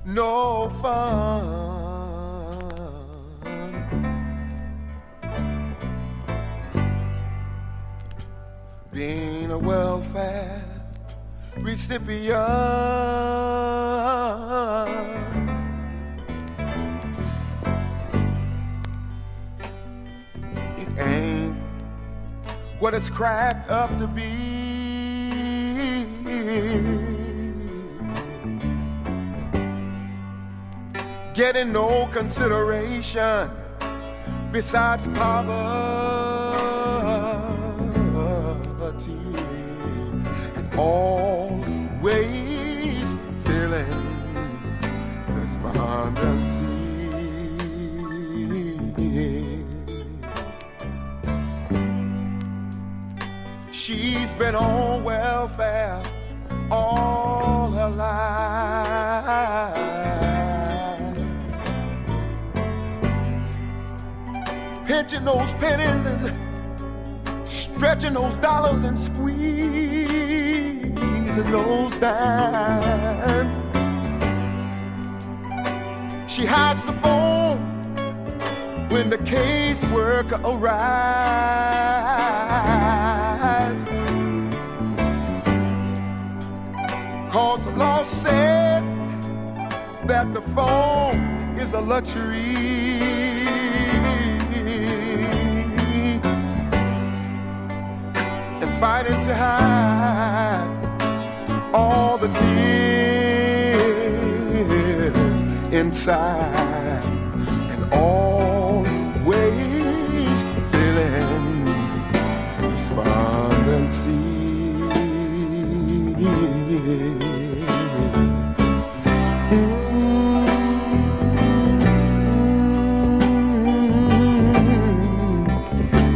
no fun. Being a welfare recipient, it ain't what it's cracked up to be. Getting no consideration besides poverty, and always feeling despondency. She's been on welfare all her life, pinching those pennies and stretching those dollars and squeezing those dimes. She hides the phone when the caseworker arrives, 'cause the law says that the phone is a luxury. Fighting to hide all the tears inside, and always feeling despondency.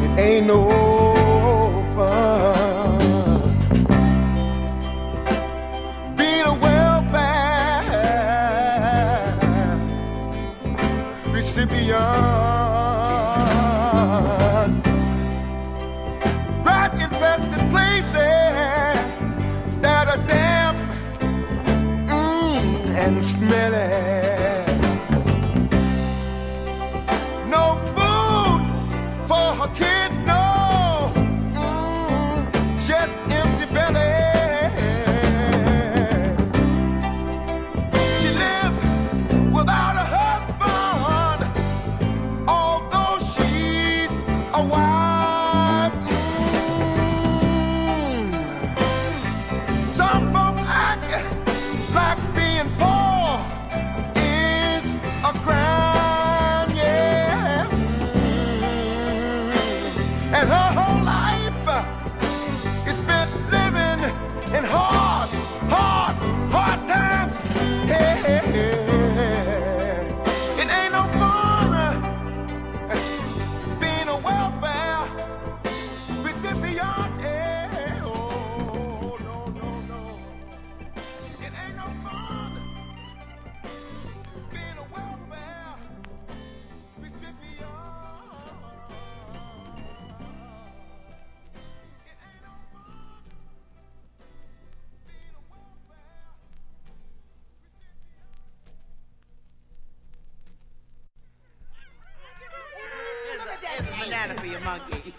It ain't no rat-infested places that are damp and smelly. No food for her kids, no, just empty belly. She lives without a husband, although she's a wife. Some folk act like being poor is a crime, yeah. And her whole life is spent living in hard times. Hey, hey, hey. It ain't no fun being a welfare recipient. Hey, oh, no, no, no. It ain't no fun being a welfare recipient. It ain't no fun being a welfare recipient. Here's a banana for your monkey.